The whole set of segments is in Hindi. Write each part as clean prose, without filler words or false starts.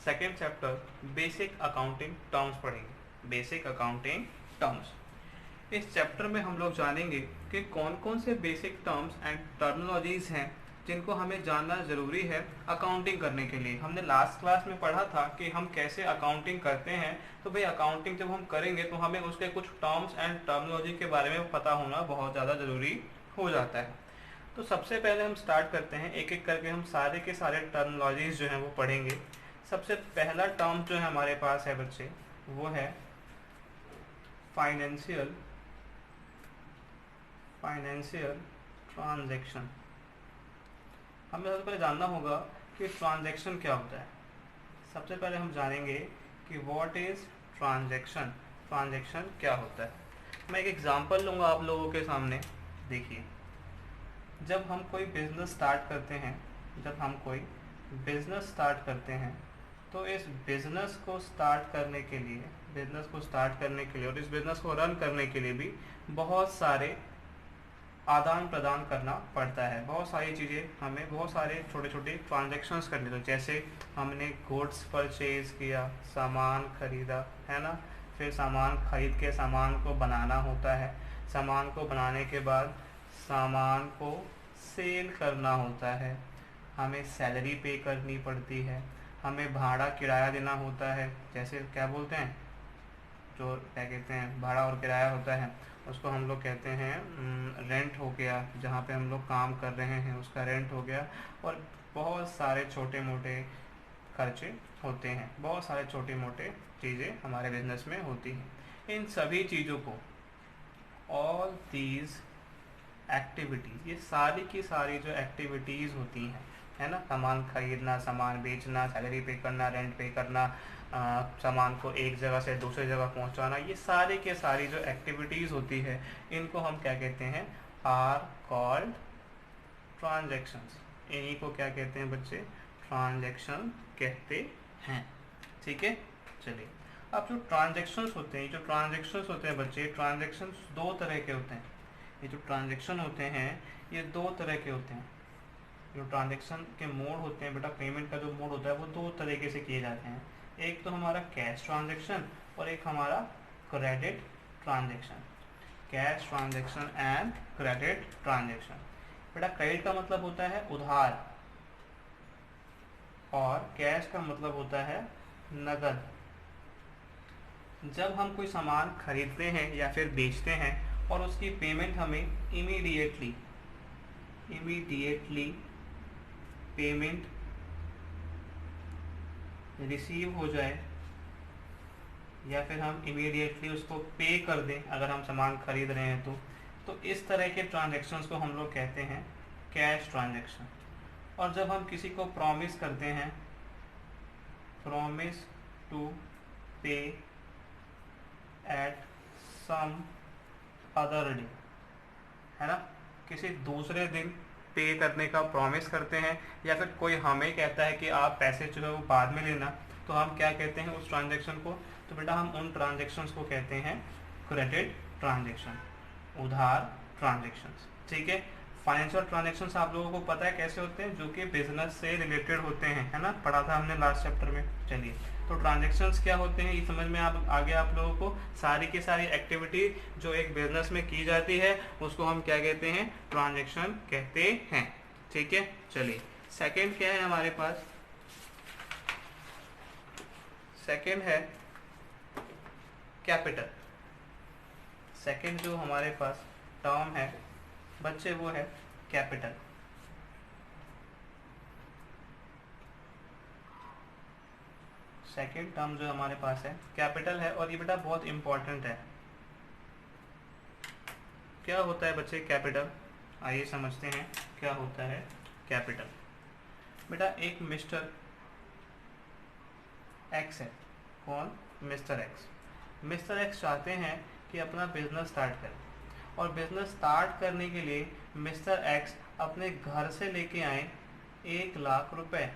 Second chapter basic accounting terms पढ़ेंगे। बेसिक अकाउंटिंग टर्म्स, इस चैप्टर में हम लोग जानेंगे कि कौन कौन से बेसिक टर्म्स एंड टर्मिनोलॉजीज हैं जिनको हमें जानना ज़रूरी है अकाउंटिंग करने के लिए। हमने लास्ट क्लास में पढ़ा था कि हम कैसे अकाउंटिंग करते हैं, तो भाई अकाउंटिंग जब हम करेंगे तो हमें उसके कुछ टर्म्स एंड टर्मिनोलॉजी के बारे में पता होना बहुत ज़्यादा ज़रूरी हो जाता है। तो सबसे पहले हम स्टार्ट करते हैं, एक एक करके हम सारे के सारे टर्मिनोलॉजीज जो हैं वो पढ़ेंगे। सबसे पहला टर्म जो है हमारे पास है बच्चे, वो है फाइनेंशियल ट्रांजैक्शन। हमें सबसे पहले जानना होगा कि ट्रांजैक्शन क्या होता है। सबसे पहले हम जानेंगे कि व्हाट इज ट्रांजैक्शन, ट्रांजैक्शन क्या होता है। मैं एक एग्जांपल लूँगा आप लोगों के सामने। देखिए, जब हम कोई बिज़नेस स्टार्ट करते हैं तो इस बिज़नेस को स्टार्ट करने के लिए और इस बिज़नेस को रन करने के लिए भी बहुत सारे आदान प्रदान करना पड़ता है। बहुत सारी चीज़ें, हमें बहुत सारे छोटे छोटे ट्रांजैक्शंस करने होते हैं। जैसे हमने गुड्स परचेज किया, सामान खरीदा, है ना, फिर सामान खरीद के सामान को बनाना होता है, सामान को बनाने के बाद सामान को सेल करना होता है, हमें सैलरी पे करनी पड़ती है, हमें भाड़ा किराया देना होता है। जैसे क्या बोलते हैं, जो क्या कहते हैं, भाड़ा और किराया होता है, उसको हम लोग कहते हैं रेंट हो गया। जहाँ पे हम लोग काम कर रहे हैं उसका रेंट हो गया। और बहुत सारे छोटे मोटे खर्चे होते हैं, बहुत सारे छोटे मोटे चीज़ें हमारे बिजनेस में होती हैं। इन सभी चीज़ों को, ऑल दीज एक्टिविटीज़, ये सारी की सारी जो एक्टिविटीज़ होती हैं, है ना, सामान खरीदना, सामान बेचना, सैलरी पे करना, रेंट पे करना, सामान को एक जगह से दूसरी जगह पहुंचाना, ये सारी के सारी जो एक्टिविटीज़ होती है इनको हम क्या कहते हैं, आर कॉल्ड ट्रांजैक्शंस। इन्हीं को क्या कहते हैं बच्चे, ट्रांजैक्शन कहते हैं। ठीक है, चलिए। अब जो ट्रांजैक्शंस होते हैं बच्चे, ट्रांजैक्शंस दो तरह के होते हैं। ये जो ट्रांजैक्शन होते हैं ये दो तरह के होते हैं। जो ट्रांजैक्शन के मोड होते हैं बेटा, पेमेंट का जो मोड होता है वो दो तरीके से किए जाते हैं। एक तो हमारा कैश ट्रांजैक्शन और एक हमारा credit transaction. Cash transaction and credit transaction. बेटा क्रेडिट का मतलब होता है उधार और कैश का मतलब होता है नगद। जब हम कोई सामान खरीदते हैं या फिर बेचते हैं और उसकी पेमेंट हमें इमीडिएटली पेमेंट रिसीव हो जाए या फिर हम इमीडिएटली उसको पे कर दें अगर हम सामान खरीद रहे हैं तो इस तरह के ट्रांजैक्शंस को हम लोग कहते हैं कैश ट्रांजैक्शन। और जब हम किसी को प्रॉमिस करते हैं, प्रॉमिस टू पे एट सम अदर डे, है ना, किसी दूसरे दिन पे करने का प्रॉमिस करते हैं, या फिर कोई हमें कहता है कि आप पैसे जो है वो बाद में लेना, तो हम क्या कहते हैं उस ट्रांजैक्शन को, तो बेटा हम उन ट्रांजैक्शंस को कहते हैं क्रेडिट ट्रांजैक्शन, उधार ट्रांजैक्शंस। ठीक है। फाइनेंशियल ट्रांजैक्शंस आप लोगों को पता है कैसे होते हैं, जो कि बिजनेस से रिलेटेड होते हैं, है ना, पढ़ा था हमने लास्ट चैप्टर में। चलिए, तो ट्रांजैक्शंस क्या होते हैं ये समझ में आगे आप लोगों को। सारी की सारी एक्टिविटी जो एक बिजनेस में की जाती है उसको हम क्या कहते हैं, ट्रांजैक्शन कहते हैं। ठीक है, चलिए। सेकंड क्या है हमारे पास, सेकंड है कैपिटल। सेकंड जो हमारे पास टर्म है बच्चे वो है कैपिटल। सेकेंड टर्म जो हमारे पास है कैपिटल है, और ये बेटा बहुत इंपॉर्टेंट है। क्या होता है बच्चे कैपिटल, आइए समझते हैं क्या होता है कैपिटल। बेटा एक मिस्टर एक्स है। कौन, मिस्टर एक्स। मिस्टर एक्स चाहते हैं कि अपना बिजनेस स्टार्ट करें, और बिजनेस स्टार्ट करने के लिए मिस्टर एक्स अपने घर से लेके आए 1 लाख रुपए।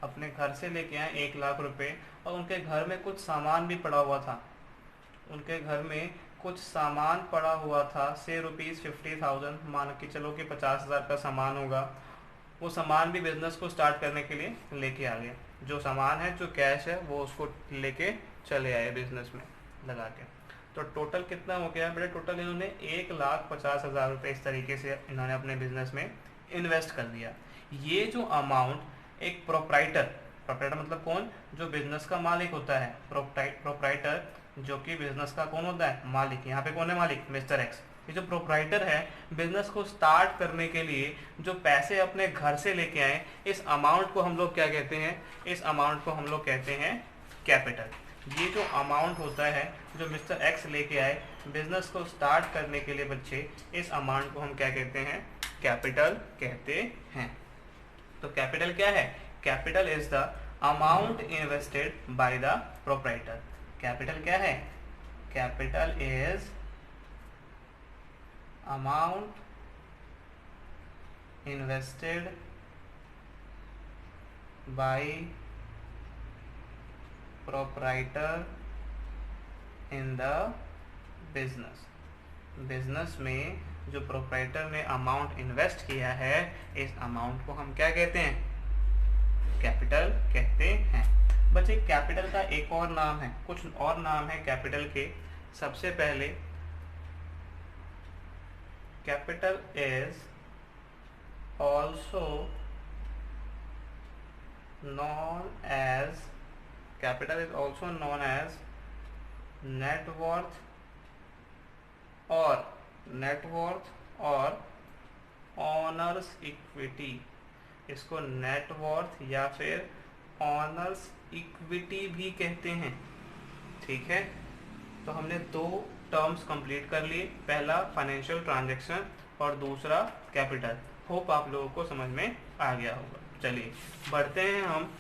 अपने घर से लेके आए 1 लाख रुपए, और उनके घर में कुछ सामान भी पड़ा हुआ था। उनके घर में कुछ सामान पड़ा हुआ था, से ₹50,000, मान के चलो कि 50,000 का सामान होगा। वो सामान भी बिजनेस को स्टार्ट करने के लिए लेके आ गया। जो सामान है, जो कैश है, वो उसको लेके चले आए बिजनेस में लगा के। तो टोटल कितना हो गया बेटा? टोटल इन्होंने 1,50,000 रुपये इस तरीके से इन्होंने अपने बिजनेस में इन्वेस्ट कर दिया। ये जो अमाउंट एक प्रोप्राइटर मतलब कौन? जो बिजनेस का मालिक होता है, प्रोप्राइटर, जो कि बिजनेस का कौन होता है? मालिक। यहाँ पे कौन है मालिक? Mister x. ये जो प्रोप्राइटर है, बिजनेस को स्टार्ट करने के लिए जो पैसे अपने घर से लेके आए, इस अमाउंट को हम लोग क्या कहते हैं? इस अमाउंट को हम लोग कहते हैं कैपिटल। ये जो अमाउंट होता है जो मिस्टर एक्स लेके आए बिजनेस को स्टार्ट करने के लिए बच्चे, इस अमाउंट को हम क्या कहते हैं? कैपिटल कहते हैं। तो कैपिटल क्या है? Capital is the amount invested by the proprietor. Capital क्या है? Capital is amount invested bye proprietor in the business. Business में जो प्रोप्राइटर ने अमाउंट इन्वेस्ट किया है, इस अमाउंट को हम क्या कहते हैं? कैपिटल कहते हैं। बच्चे कैपिटल का एक और नाम है, कुछ और नाम है कैपिटल के। सबसे पहले capital is also known as net worth और ऑनर्स इक्विटी। इसको नेटवर्थ या फिर ऑनर्स इक्विटी भी कहते हैं। ठीक है, तो हमने दो टर्म्स कंप्लीट कर लिए, पहला फाइनेंशियल ट्रांजैक्शन और दूसरा कैपिटल। होप आप लोगों को समझ में आ गया होगा। चलिए बढ़ते हैं हम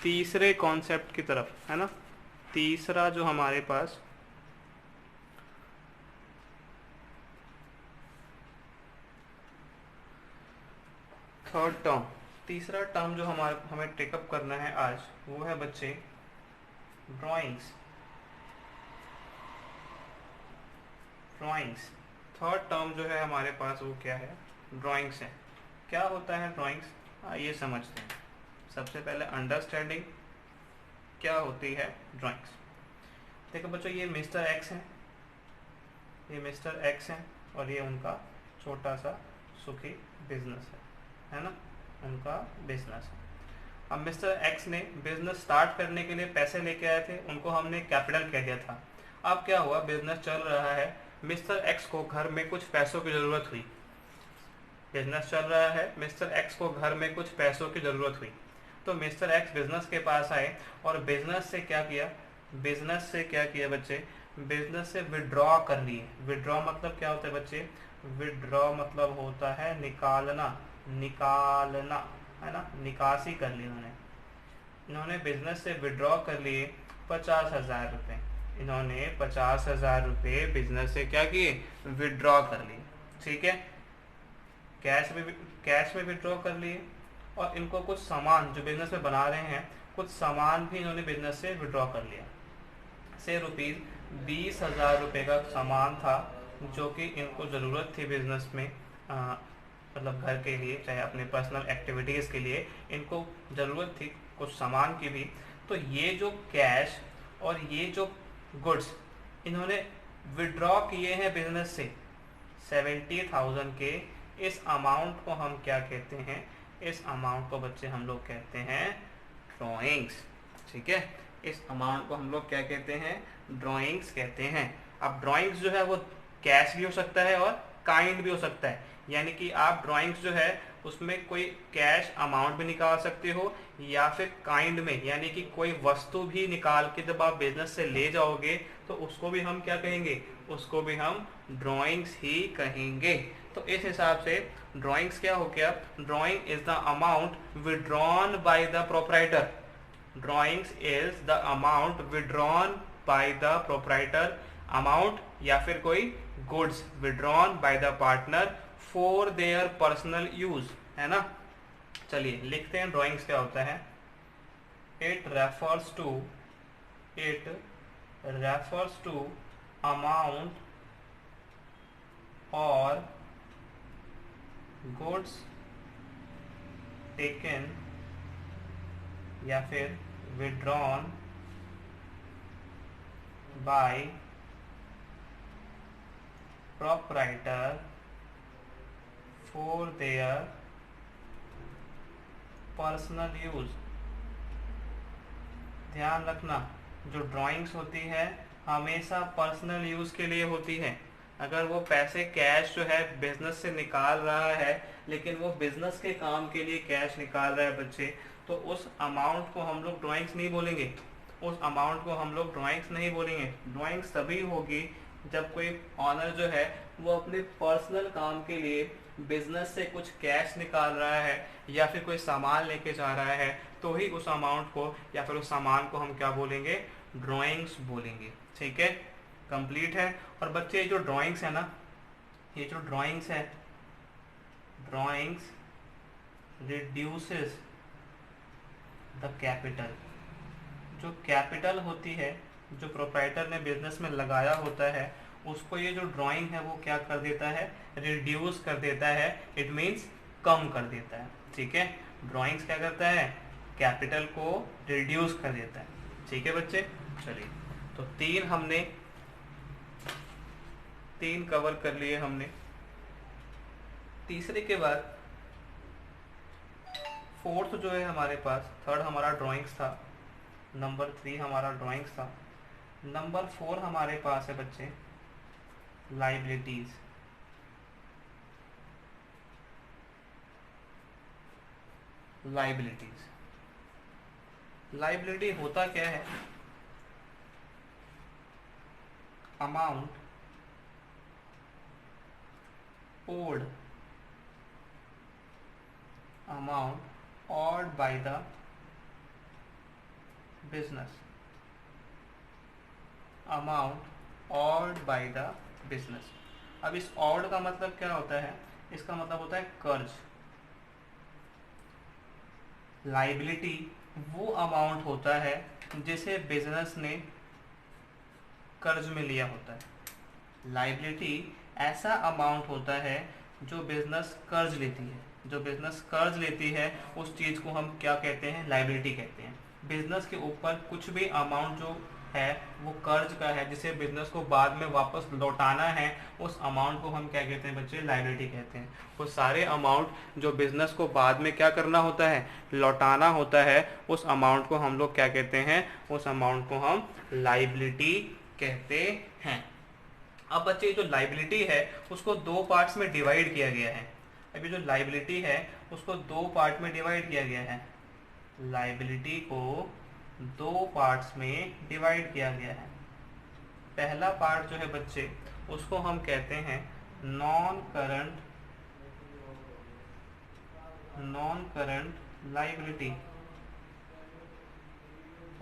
तीसरे कॉन्सेप्ट की तरफ, है ना। तीसरा जो हमारे पास थर्ड टर्म, तीसरा टर्म जो हमें टेकअप करना है आज, वो है बच्चे ड्राइंग्स। थर्ड टर्म जो है हमारे पास वो क्या है? ड्राइंग्स है। क्या होता है ड्राइंग्स? आइए समझते हैं। सबसे पहले अंडरस्टैंडिंग क्या होती है ड्राइंग्स। देखो बच्चों, ये मिस्टर एक्स है, और ये उनका छोटा सा सुखी बिजनेस है ना, उनका बिजनेस है। अब मिस्टर एक्स ने बिजनेस स्टार्ट करने के लिए पैसे लेके आए थे, उनको हमने कैपिटल कह दिया था। अब क्या हुआ? बिजनेस चल रहा है, मिस्टर एक्स को घर में कुछ पैसों की ज़रूरत हुई। बिजनेस चल रहा है, मिस्टर एक्स को घर में कुछ पैसों की ज़रूरत हुई, तो मिस्टर एक्स बिजनेस के पास आए और बिजनेस से क्या किया बच्चे? बिजनेस से विड्रॉ कर लिए। विड्रॉ मतलब क्या होता है बच्चे? विड्रॉ मतलब होता है निकालना, है ना, निकासी कर ली इन्होंने बिजनेस से विड्रॉ कर लिए 50,000 रुपये। इन्होंने 50,000 रुपये बिजनेस से क्या किए? विड्रॉ कर लिए। ठीक है, कैश में विड्रॉ कर लिए, और इनको कुछ सामान जो बिजनेस में बना रहे हैं, कुछ सामान भी इन्होंने बिजनेस से विड्रॉ कर लिया। से ₹20,000 रुपये का सामान था जो कि इनको ज़रूरत थी बिजनेस में, मतलब घर के लिए, चाहे अपने पर्सनल एक्टिविटीज़ के लिए इनको ज़रूरत थी कुछ सामान की भी। तो ये जो कैश और ये जो गुड्स इन्होंने विड्रॉ किए हैं बिजनेस से 70,000 के, इस अमाउंट को हम क्या कहते हैं? इस अमाउंट को बच्चे हम लोग कहते हैं ड्राइंग्स। ठीक है, इस अमाउंट को हम लोग क्या कहते हैं? ड्राइंग्स कहते हैं। अब ड्राइंग्स जो है वो कैश भी हो सकता है और काइंड भी हो सकता है, यानी कि आप ड्राइंग्स जो है उसमें कोई कैश अमाउंट भी निकाल सकते हो, या फिर काइंड में, यानी कि कोई वस्तु भी निकाल के जब आप बिजनेस से ले जाओगे तो उसको भी हम क्या कहेंगे? उसको भी हम ड्राइंग्स ही कहेंगे। तो इस हिसाब से ड्राइंग्स क्या हो गया? Drawing is the amount withdrawn by the proprietor. Drawings is the amount withdrawn by the proprietor, amount या फिर कोई goods withdrawn by the partner for their personal use, है ना। चलिए लिखते हैं ड्राइंग्स क्या होता है। इट रेफर्स टू अमाउंट और गुड्स टेकन या फिर withdrawn bye proprietor for their personal use. ध्यान रखना, जो ड्राइंग्स होती है हमेशा पर्सनल यूज के लिए होती है। अगर वो पैसे कैश जो है बिजनेस से निकाल रहा है, लेकिन वो बिजनेस के काम के लिए कैश निकाल रहा है बच्चे, तो उस अमाउंट को हम लोग ड्राइंग्स नहीं बोलेंगे। उस अमाउंट को हम लोग ड्राइंग्स नहीं बोलेंगे। ड्राइंग्स तभी होगी जब कोई ऑनर जो है वो अपने पर्सनल काम के लिए बिजनेस से कुछ कैश निकाल रहा है या फिर कोई सामान लेके जा रहा है, तो ही उस अमाउंट को या फिर उस सामान को हम क्या बोलेंगे, ड्राइंग्स बोलेंगे। ठीक है, कंप्लीट है। और बच्चे ये जो ड्राइंग्स है ना, ये जो ड्राइंग्स है, ड्राइंग्स रिड्यूसेस द कैपिटल। जो कैपिटल होती है, जो प्रोप्राइटर ने बिजनेस में लगाया होता है, उसको ये जो ड्राइंग है वो क्या कर देता है, रिड्यूस कर देता है। इट मीन्स कम कर देता है। ठीक है, ड्राइंग्स क्या करता है, कैपिटल को रिड्यूस कर देता है। ठीक है बच्चे, चलिए तो तीन कवर कर लिए हमने। तीसरे के बाद फोर्थ जो है हमारे पास, थर्ड हमारा ड्राइंग्स था, नंबर 3 हमारा ड्राइंग्स था, नंबर 4 हमारे पास है बच्चे लाइबिलिटीज। लाइबिलिटी होता क्या है, amount owed by the business, amount owed by the business. अब इस ऑर्ड का मतलब क्या होता है, इसका मतलब होता है कर्ज। लाइबिलिटी वो अमाउंट होता है जिसे बिजनेस ने कर्ज में लिया होता है। लाइबिलिटी ऐसा अमाउंट होता है जो बिजनेस कर्ज लेती है। जो बिजनेस कर्ज लेती है उस चीज को हम क्या कहते हैं, लाइबिलिटी कहते हैं। बिजनेस के ऊपर कुछ भी अमाउंट जो है वो कर्ज का है, जिसे बिजनेस को बाद में वापस लौटाना है, उस अमाउंट को हम क्या कहते हैं बच्चे, लाइबिलिटी कहते हैं। वो सारे अमाउंट जो बिजनेस को बाद में क्या करना होता है, लौटाना होता है, उस अमाउंट को हम लोग क्या कहते हैं, उस अमाउंट को हम लाइबिलिटी कहते हैं। अब बच्चे जो लाइबिलिटी है उसको दो पार्ट्स में डिवाइड किया गया है। अभी जो लाइबिलिटी है उसको दो पार्ट में डिवाइड किया गया है। लाइबिलिटी को दो पार्ट्स में डिवाइड किया गया है। पहला पार्ट जो है बच्चे उसको हम कहते हैं नॉन करंट लाइबिलिटी,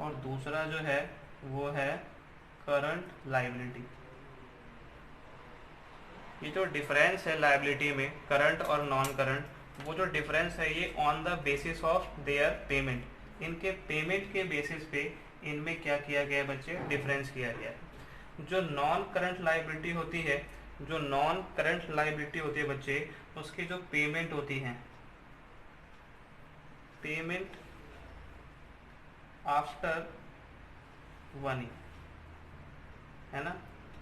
और दूसरा जो है वो है करंट लाइबिलिटी। ये जो डिफरेंस है लाइबिलिटी में करंट और नॉन करंट, वो जो डिफरेंस है ये on the basis of their payment, इनके पेमेंट के बेसिस पे इनमें क्या किया गया है बच्चे, डिफरेंस किया गया है। जो नॉन करंट लाइबिलिटी होती है, जो नॉन करंट लाइबिलिटी होती है बच्चे, उसकी जो पेमेंट होती है, पेमेंट आफ्टर 1 ईयर, है ना।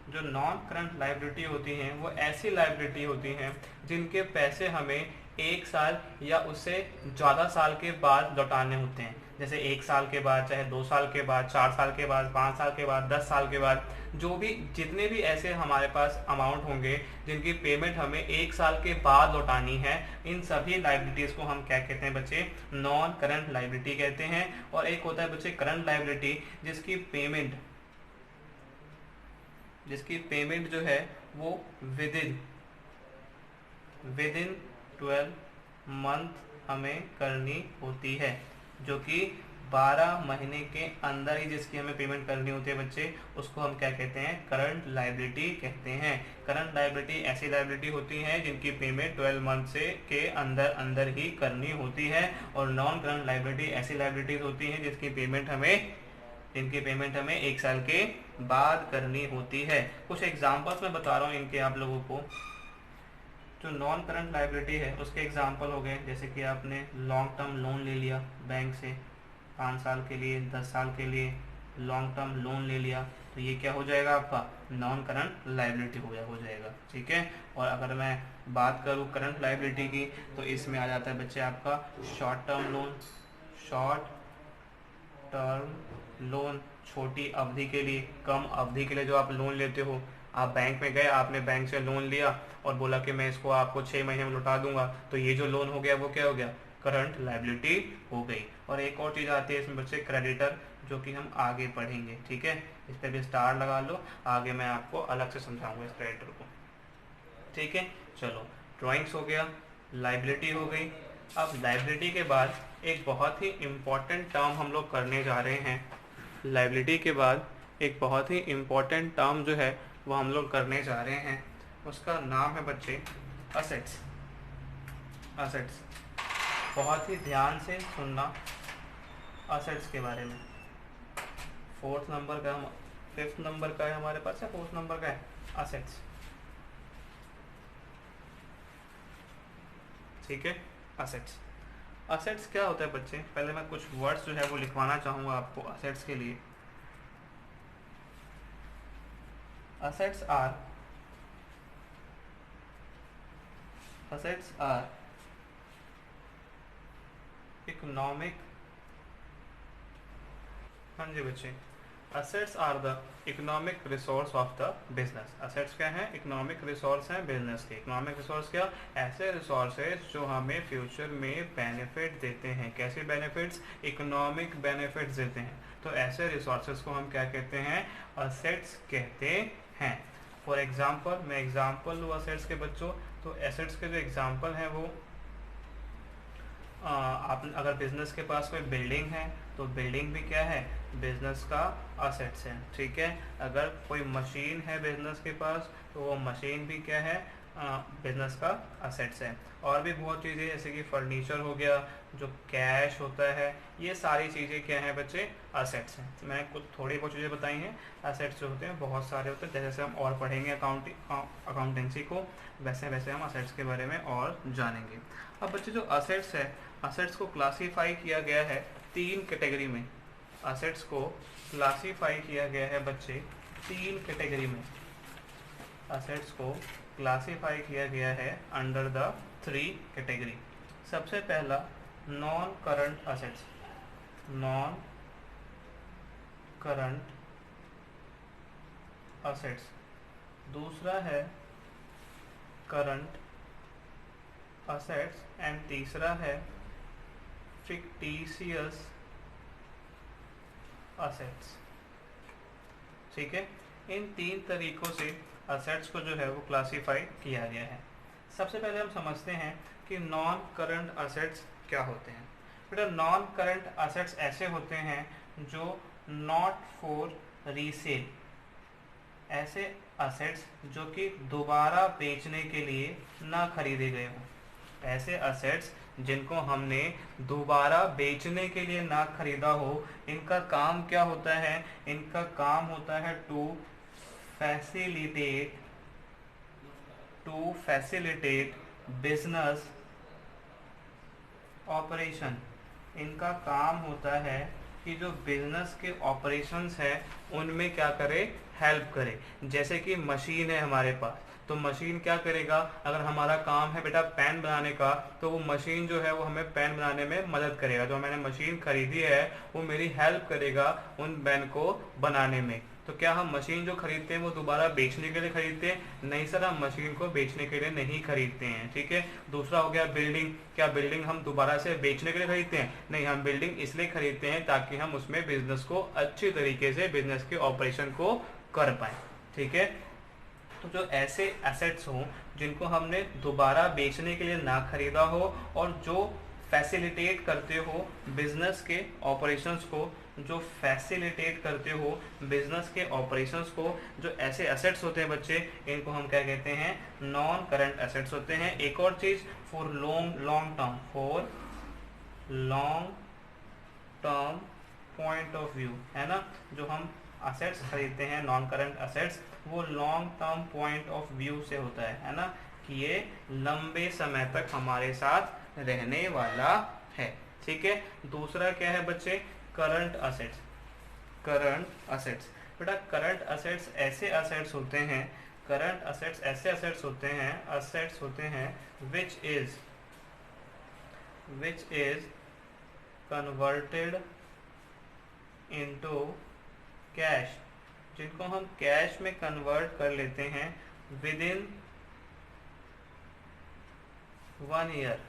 जो नॉन करंट लाइबिलिटी होती हैं वो ऐसी लाइबिलिटी होती हैं जिनके पैसे हमें 1 साल या उससे ज़्यादा साल के बाद लौटाने होते हैं। जैसे 1 साल के बाद, चाहे 2 साल के बाद, 4 साल के बाद, 5 साल के बाद, 10 साल के बाद, जो भी जितने भी ऐसे हमारे पास अमाउंट होंगे जिनकी पेमेंट हमें 1 साल के बाद लौटानी है, इन सभी लाइबिलिटीज़ को हम क्या कहते हैं बच्चे, नॉन करंट लाइबिलिटी कहते हैं। और एक होता है बच्चे करंट लाइबिलिटी, जिसकी पेमेंट जो है वो विद इन 12 मंथ हमें करनी होती है, जो कि 12 महीने के अंदर ही जिसकी हमें पेमेंट करनी होती है बच्चे, उसको हम क्या कहते हैं, करंट लाइबिलिटी कहते हैं। करंट लाइबिलिटी ऐसी लाइबिलिटी होती है जिनकी पेमेंट 12 मंथ से के अंदर ही करनी होती है। और नॉन करंट लाइबिलिटी ऐसी लाइबिलिटीज होती हैं जिनकी पेमेंट हमें 1 साल के बाद करनी होती है। कुछ एग्जांपल्स मैं बता रहा हूँ इनके आप लोगों को। जो नॉन करंट लाइबिलिटी है उसके एग्जांपल हो गए, जैसे कि आपने लॉन्ग टर्म लोन ले लिया बैंक से, 5 साल के लिए, 10 साल के लिए लॉन्ग टर्म लोन ले लिया, तो ये क्या हो जाएगा आपका नॉन करंट लाइबिलिटी हो जाएगा। ठीक है। और अगर मैं बात करूँ करंट लाइबिलिटी की, तो इसमें आ जाता है बच्चे आपका short term loan. Short term loan छोटी अवधि के लिए, कम अवधि के लिए जो आप लोन लेते हो, आप बैंक में गए, आपने बैंक से लोन लिया और बोला कि मैं इसको आपको 6 महीने में लौटा दूंगा, तो ये जो लोन हो गया वो क्या हो गया, करंट लाइबिलिटी हो गई। और एक और चीज़ आती है इसमें बच्चे क्रेडिटर, जो कि हम आगे पढ़ेंगे। ठीक है, इस पर भी स्टार लगा लो, आगे मैं आपको अलग से समझाऊंगा इस क्रेडिटर को। ठीक है, चलो ड्राइंग्स हो गया, लाइबिलिटी हो गई। अब लाइबिलिटी के बाद एक बहुत ही इम्पॉर्टेंट टर्म हम लोग करने जा रहे हैं। लाइबिलिटी के बाद एक बहुत ही इम्पॉर्टेंट टर्म जो है वो हम लोग करने जा रहे हैं, उसका नाम है बच्चे असेट्स। असेट्स, बहुत ही ध्यान से सुनना असेट्स के बारे में। 4th नंबर का, 5th नंबर का है हमारे पास, या 4th नंबर का है असेट्स। ठीक है, असेट्स। असेट्स क्या होता है बच्चे, पहले मैं कुछ वर्ड्स जो है वो लिखवाना चाहूँगा आपको असेट्स के लिए। assets are economic, हाँ जी बच्चे, assets are the economic resource of the business। assets क्या है, इकोनॉमिक रिसोर्स हैं बिजनेस के। इकोनॉमिक रिसोर्स क्या, ऐसे रिसोर्सेज जो हमें फ्यूचर में बेनिफिट देते हैं। कैसे बेनिफिट्स, इकोनॉमिक बेनिफिट्स देते हैं। तो ऐसे रिसोर्सेज को हम क्या कहते हैं, असेट्स कहते हैं। फॉर एग्जाम्पल, मैं एग्जाम्पल लूँ असेट्स के बच्चों, तो एसेट्स के जो एग्जाम्पल हैं वो आप अगर बिजनेस के पास कोई बिल्डिंग है तो बिल्डिंग भी क्या है, बिजनेस का असेट्स है। ठीक है, अगर कोई मशीन है बिजनेस के पास तो वो मशीन भी क्या है, बिजनेस का असेट्स है। और भी बहुत चीज़ें जैसे कि फर्नीचर हो गया, जो कैश होता है, ये सारी चीज़ें क्या हैं बच्चे, असेट्स हैं। तो मैंने कुछ थोड़ी बहुत चीज़ें बताई हैं। असेट्स जो होते हैं बहुत सारे होते हैं, जैसे जैसे हम और पढ़ेंगे अकाउंटेंसी को, वैसे वैसे हम असेट्स के बारे में और जानेंगे। अब बच्चे जो असेट्स है, असेट्स को क्लासीफाई किया गया है 3 कैटेगरी में। असेट्स को क्लासीफाई किया गया है बच्चे 3 कैटेगरी में। असेट्स को क्लासीफाई किया गया है अंडर द 3 कैटेगरी। सबसे पहला non current assets, non current assets. दूसरा है करंट असेट्स एंड तीसरा है फिक्टिशियस असेट्स। ठीक है, इन 3 तरीकों से असेट्स को जो है वो क्लासीफाई किया गया है। सबसे पहले हम समझते हैं कि नॉन करंट असेट्स क्या होते हैं। बेटा, नॉन करंट असेट्स ऐसे होते हैं जो नॉट फॉर रीसेल, ऐसे असेट्स जो कि दोबारा बेचने के लिए ना खरीदे गए हों। ऐसे असेट्स जिनको हमने दोबारा बेचने के लिए ना खरीदा हो, इनका काम क्या होता है, इनका काम होता है टू फैसिलिटेट बिजनेस ऑपरेशन। इनका काम होता है कि जो बिजनेस के ऑपरेशंस है उनमें क्या करे, हेल्प करे। जैसे कि मशीन है हमारे पास, तो मशीन क्या करेगा, अगर हमारा काम है बेटा पेन बनाने का, तो वो मशीन जो है वो हमें पेन बनाने में मदद करेगा। जो मैंने मशीन खरीदी है वो मेरी हेल्प करेगा उन पेन को बनाने में। तो क्या हम मशीन जो खरीदते हैं वो दोबारा बेचने के लिए खरीदते हैं? नहीं सर, हम मशीन को बेचने के लिए नहीं खरीदते हैं। ठीक है। दूसरा हो गया बिल्डिंग। क्या बिल्डिंग हम दोबारा से बेचने के लिए खरीदते हैं? नहीं, हम बिल्डिंग इसलिए खरीदते हैं ताकि हम उसमें बिजनेस को अच्छी तरीके से, बिजनेस के ऑपरेशन को कर पाए। ठीक है। तो जो ऐसे एसेट्स हों जिनको हमने दोबारा बेचने के लिए ना खरीदा हो और जो फैसिलिटेट करते हो बिजनेस के ऑपरेशंस को, जो फैसिलिटेट करते हो बिजनेस के ऑपरेशंस को, जो ऐसे एसेट्स होते हैं बच्चे, इनको हम क्या कहते हैं, नॉन करंट एसेट्स होते हैं। एक और चीज, for long term point of view, है ना, जो हम असेट्स खरीदते हैं नॉन करंट असेट्स, वो long term point of view से होता है ना, कि ये लंबे समय तक हमारे साथ रहने वाला है। ठीक है। दूसरा क्या है बच्चे, करंट असेट्स। करंट असेट्स बेटा, करंट असेट्स ऐसे असेट्स होते हैं, करंट असेट्स ऐसे असेट्स होते हैं which is converted into cash, जिनको हम कैश में कन्वर्ट कर लेते हैं विद इन 1 ईयर,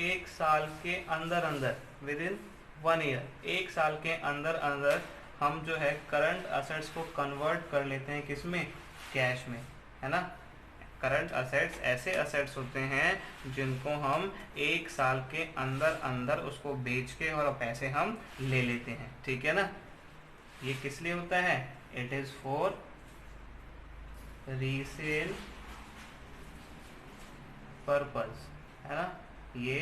1 साल के अंदर अंदर, विद इन 1 ईयर, 1 साल के अंदर अंदर हम जो है करंट असेट्स को कन्वर्ट कर लेते हैं किसमें, कैश में, है ना। करंट असेट्स ऐसे असेट्स होते हैं जिनको हम 1 साल के अंदर अंदर उसको बेच के और पैसे हम ले लेते हैं, ठीक है ना। ये किस लिए होता है, it is for resale purpose, है ना। ये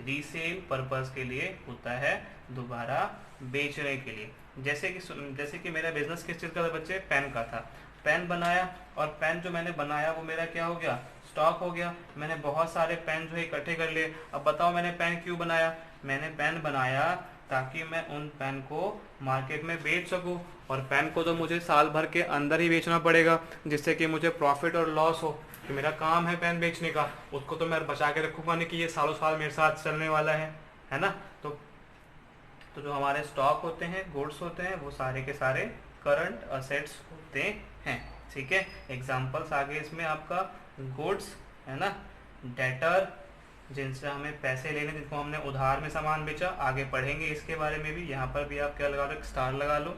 रीसेल पर्पस के लिए होता है, दोबारा बेचने के लिए। जैसे कि मेरा बिजनेस किस चीज़ का था बच्चे, पेन का था। पेन बनाया और पेन जो मैंने बनाया वो मेरा क्या हो गया, स्टॉक हो गया। मैंने बहुत सारे पेन जो है इकट्ठे कर लिए। अब बताओ मैंने पेन क्यों बनाया, मैंने पेन बनाया ताकि मैं उन पेन को मार्केट में बेच सकूं, और पेन को तो मुझे साल भर के अंदर ही बेचना पड़ेगा, जिससे कि मुझे प्रॉफिट और लॉस हो। कि मेरा काम है पेन बेचने का, उसको तो मैं बचा के रखूंगा नहीं कि ये सालों साल मेरे साथ चलने वाला है ना। तो जो हमारे स्टॉक होते हैं, गुड्स होते हैं, वो सारे के सारे करंट असेट्स होते हैं, ठीक है। एग्जांपल्स आगे इसमें आपका गुड्स, है ना, डेटर जिनसे हमें पैसे लेने, जिनको हमने उधार में सामान बेचा, आगे पढ़ेंगे इसके बारे में भी। यहाँ पर भी आप क्या लगा लो, एक स्टार लगा लो।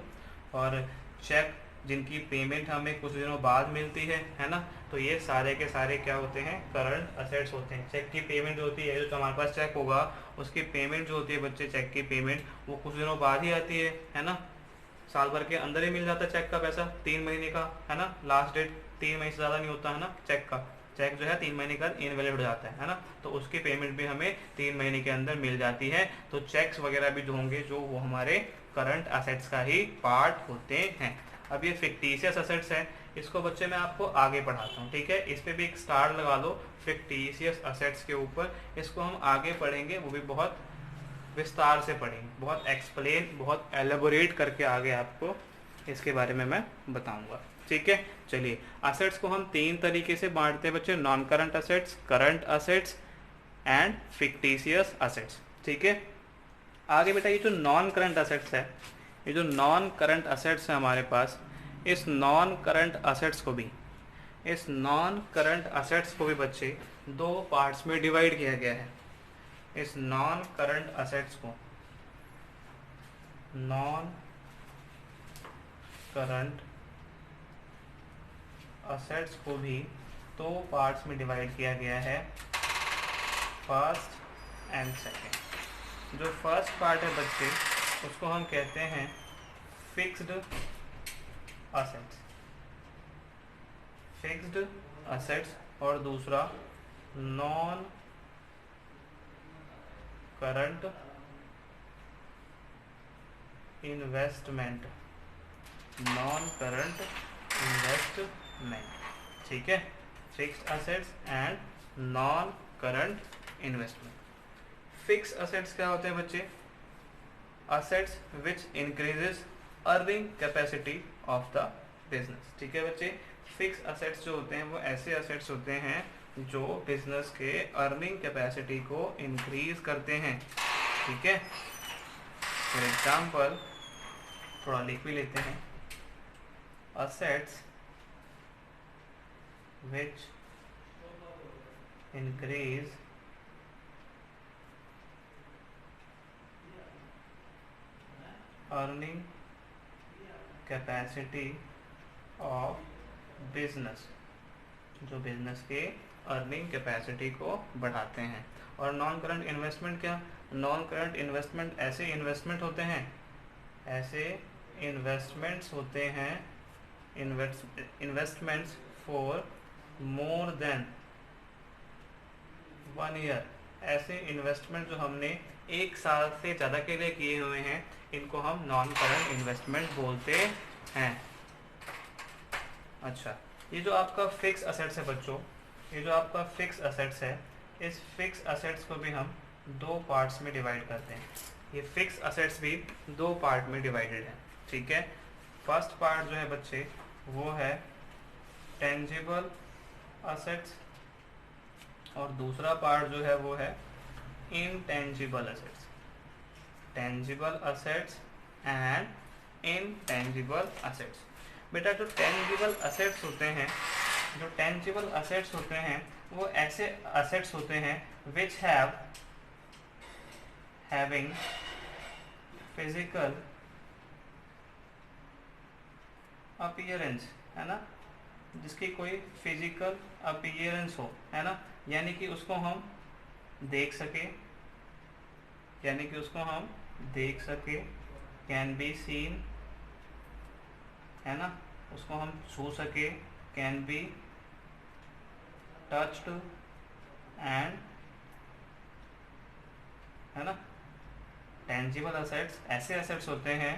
और चेक जिनकी पेमेंट हमें कुछ दिनों बाद मिलती है ना। तो ये सारे के सारे क्या होते हैं, करंट असेट्स होते हैं। चेक की पेमेंट जो होती है, जो हमारे पास चेक होगा उसकी पेमेंट जो होती है बच्चे, चेक की पेमेंट वो कुछ दिनों बाद ही आती है ना। साल भर के अंदर ही मिल जाता है चेक का पैसा, 3 महीने का, है ना। लास्ट डेट 3 महीने से ज़्यादा नहीं होता है ना चेक का। चेक जो है 3 महीने का इनवैलिड हो जाता है ना। तो उसकी पेमेंट भी हमें 3 महीने के अंदर मिल जाती है। तो चेक्स वगैरह भी जो होंगे, जो वो हमारे करंट असेट्स का ही पार्ट होते हैं। अब ये फिक्टिशियस असेट्स है, इसको बच्चे मैं आपको आगे पढ़ाता हूँ, ठीक है। इस पे भी एक स्टार लगा लो फिक्टिशियस असेट्स के ऊपर। इसको हम आगे पढ़ेंगे, वो भी बहुत विस्तार से पढ़ेंगे, बहुत एक्सप्लेन, बहुत एलेबोरेट करके आगे आपको इसके बारे में मैं बताऊंगा, ठीक है। चलिए, असेट्स को हम 3 तरीके से बांटते हैं बच्चे, non current assets, current assets and fictitious assets, ठीक है। आगे बेटा ये जो नॉन करंट असेट्स है, ये जो नॉन करंट असेट्स है हमारे पास, इस नॉन करंट असेट्स को भी बच्चे 2 पार्ट्स में डिवाइड किया गया है। इस नॉन करंट असेट्स को, नॉन करंट असेट्स को भी 2 पार्ट्स में डिवाइड किया गया है, फर्स्ट एंड सेकेंड। जो फर्स्ट पार्ट है बच्चे, उसको हम कहते हैं फिक्स्ड असेट्स, फिक्स्ड असेट्स, और दूसरा non current investment, non current investment, ठीक है। Fixed assets and non current investment. Fixed assets क्या होते हैं बच्चे, assets which increases earning capacity of the business, ठीक है बच्चे। फिक्स्ड असेट्स जो होते हैं वो ऐसे असेट्स होते हैं जो बिजनेस के अर्निंग कैपेसिटी को इंक्रीज करते हैं, ठीक है। फॉर एग्जाम्पल, थोड़ा लिख भी लेते हैं, assets which increase earning capacity of business, जो बिजनेस के अर्निंग कैपेसिटी को बढ़ाते हैं। और नॉन करंट इन्वेस्टमेंट क्या, नॉन करंट इन्वेस्टमेंट ऐसे इन्वेस्टमेंट होते हैं, ऐसे इन्वेस्टमेंट्स होते हैं, investments for more than 1 year. ऐसे इन्वेस्टमेंट जो हमने 1 साल से ज़्यादा के लिए किए हुए हैं, इनको हम नॉन करंट इन्वेस्टमेंट बोलते हैं। अच्छा, ये जो आपका फिक्स असेट्स है बच्चों, ये जो आपका फिक्स असेट्स है, इस फिक्स असेट्स को भी हम 2 पार्ट्स में डिवाइड करते हैं। ये फिक्स असेट्स भी दो पार्ट में डिवाइडेड है, ठीक है। फर्स्ट पार्ट जो है बच्चे वो है टेंजिबल असेट्स और दूसरा पार्ट जो है वो है intangible assets. Tangible assets and intangible assets. बेटा जो टेंजिबल असेट्स होते हैं, जो टेंजिबल असेट्स होते हैं वो ऐसे असेट्स होते हैं विच हैविंग फिजिकल अपीयरेंस, है ना, जिसकी कोई फिजिकल अपीयरेंस हो, है ना, यानी कि उसको हम देख सके, यानी कि उसको हम देख सके, कैन बी सीन, है ना, उसको हम छू सके, कैन बी टच्ड एंड, है ना। टेंजिबल असेट्स ऐसे असेट्स होते हैं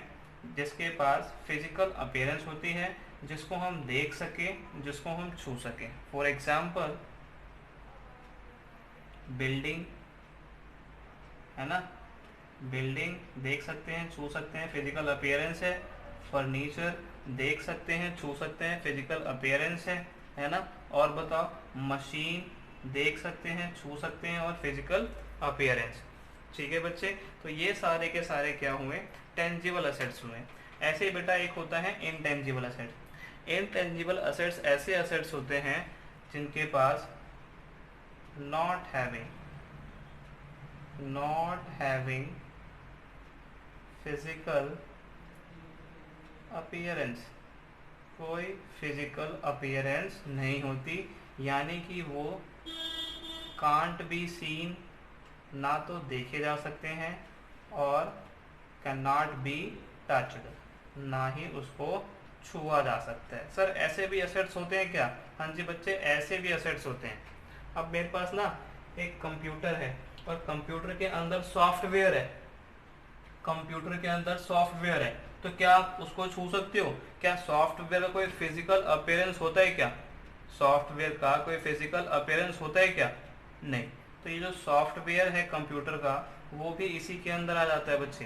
जिसके पास फिजिकल अपीयरेंस होती है, जिसको हम देख सके, जिसको हम छू सके। फॉर एग्जाम्पल बिल्डिंग, है ना, बिल्डिंग देख सकते हैं, छू सकते हैं, फिजिकल अपीयरेंस है। फर्नीचर देख सकते हैं, छू सकते हैं, फिजिकल अपीयरेंस है ना। और बताओ मशीन देख सकते हैं, छू सकते हैं और फिजिकल अपीयरेंस, ठीक है बच्चे। तो ये सारे के सारे क्या हुए, टेंजिबल असेट्स हुए। ऐसे ही बेटा एक होता है इनटेंजिबल असेट्स। इनटेंजिबल असेट्स ऐसे असेट्स होते हैं जिनके पास नॉट हैविंग फिजिकल अपीयरेंस, कोई फिजिकल अपीयरेंस नहीं होती, यानी कि वो कांट बी सीन, ना तो देखे जा सकते हैं, और कैन नॉट बी टच्ड, ना ही उसको छुआ जा सकता है। सर ऐसे भी असेट्स होते हैं क्या? हाँ जी बच्चे, ऐसे भी असेट्स होते हैं। अब मेरे पास ना एक कंप्यूटर है और कंप्यूटर के अंदर सॉफ्टवेयर है, कंप्यूटर के अंदर सॉफ्टवेयर है, तो क्या आप उसको छू सकते हो? क्या सॉफ्टवेयर का कोई फिजिकल अपीयरेंस होता है क्या? सॉफ्टवेयर का कोई फिजिकल अपीयरेंस होता है क्या? नहीं। तो ये जो सॉफ्टवेयर है कंप्यूटर का वो भी इसी के अंदर आ जाता है बच्चे।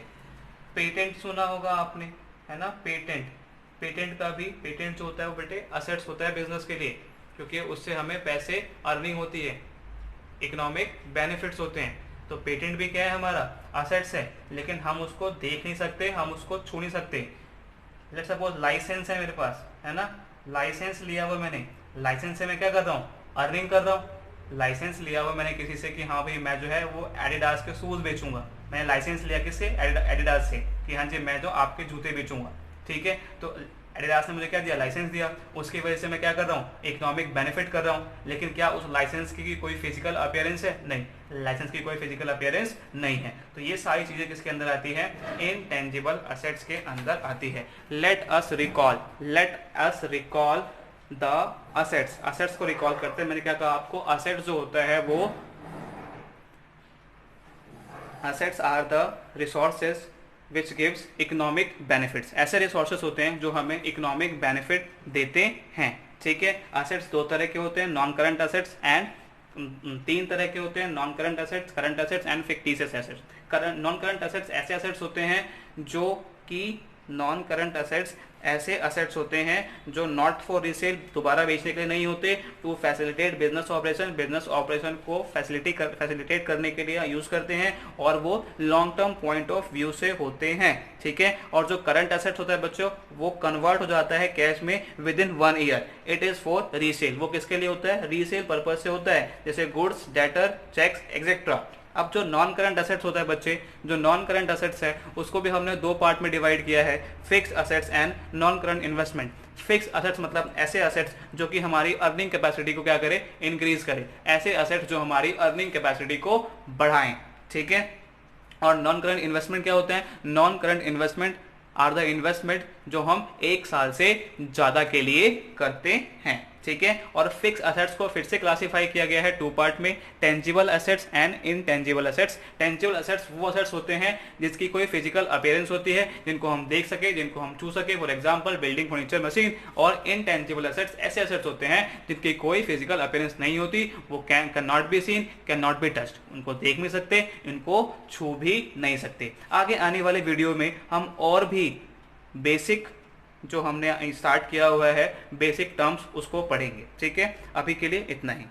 पेटेंट सुना होगा आपने, है ना, पेटेंट का भी, पेटेंट जो होता है वो बेटे असेट्स होता है बिजनेस के लिए, क्योंकि उससे हमें पैसे अर्निंग होती है, इकोनॉमिक बेनिफिट्स होते हैं। तो पेटेंट भी क्या है, हमारा असेट्स है, लेकिन हम उसको देख नहीं सकते, हम उसको छू नहीं सकते। लेट्स सपोज लाइसेंस है मेरे पास, है ना, लाइसेंस लिया हुआ मैंने, लाइसेंस से मैं क्या कर रहा हूँ, अर्निंग कर रहा हूँ। लाइसेंस लिया हुआ मैंने किसी से कि हाँ भाई मैं जो है वो एडिडास के शूज़ बेचूंगा, मैंने लाइसेंस लिया किससे, एडिडास से, कि हाँ जी मैं जो आपके जूते बेचूंगा, ठीक है। तो एडिडास ने मुझे क्या दिया, लाइसेंस दिया, उसकी वजह से मैं क्या कर रहा हूँ, इकोनॉमिक बेनिफिट कर रहा हूँ। लेकिन क्या उस लाइसेंस की कोई फिजिकल अपीयरेंस है? नहीं, लाइसेंस की कोई फिजिकल अपीयरेंस नहीं है। तो ये सारी चीजें किसके अंदर आती है, इनटेंजिबल असेट्स के अंदर आती है। Let us recall the assets. Assets को रिकॉल करते हैं। मैंने क्या कहा आपको, असेट्स जो होता है वो, assets are the resources which gives economic benefits. ऐसे रिसोर्सेज होते हैं जो हमें इकोनॉमिक बेनिफिट देते हैं, ठीक है। असेट्स दो तरह के होते हैं, नॉन करंट असेट्स एंड, तीन तरह के होते हैं, non current assets, current assets and fictitious assets. Non current assets ऐसे असेट्स होते हैं जो कि, नॉन करंट असेट्स ऐसे असेट्स होते हैं जो नॉट फॉर रीसेल, दोबारा बेचने के लिए नहीं होते, टू फैसिलिटेट बिजनेस ऑपरेशन को फैसिलिटेट करने के लिए यूज करते हैं, और वो long term point of view से होते हैं, ठीक है। और जो करंट असेट्स होता है बच्चों, वो कन्वर्ट हो जाता है कैश में with in 1 year. It is for resale. वो किसके लिए होता है, रीसेल पर्पज से होता है, जैसे गुड्स, डेटर, चेक्स एक्सेट्रा। अब जो नॉन करंट असेट्स होता है बच्चे, जो नॉन करंट असेट्स है उसको भी हमने दो पार्ट में डिवाइड किया है, fix assets and non current investment. Fix assets मतलब ऐसे असेट्स जो कि हमारी अर्निंग कैपेसिटी को क्या करे, इंक्रीज करे, ऐसे असेट्स जो हमारी अर्निंग कैपेसिटी को बढ़ाएं, ठीक है। और नॉन करंट इन्वेस्टमेंट क्या होते हैं, non current investment are the investment जो हम 1 साल से ज्यादा के लिए करते हैं। ठीक है। और फिक्स असेट्स को फिर से क्लासिफाई किया गया है 2 पार्ट में, tangible assets and intangible assets. Tangible assets वो असेट्स होते हैं जिसकी कोई फिजिकल अपीयरेंस होती है, जिनको हम देख सके, जिनको हम छू सके, for example building, furniture, machine. और इनटेंजिबल असेट्स ऐसे असेट्स होते हैं जिनकी कोई फिजिकल अपीयरेंस नहीं होती, वो can not be seen, can not be touched, उनको देख नहीं सकते, इनको छू भी नहीं सकते। आगे आने वाले वीडियो में हम और भी बेसिक जो हमने स्टार्ट किया हुआ है बेसिक टर्म्स उसको पढ़ेंगे, ठीक है। अभी के लिए इतना ही।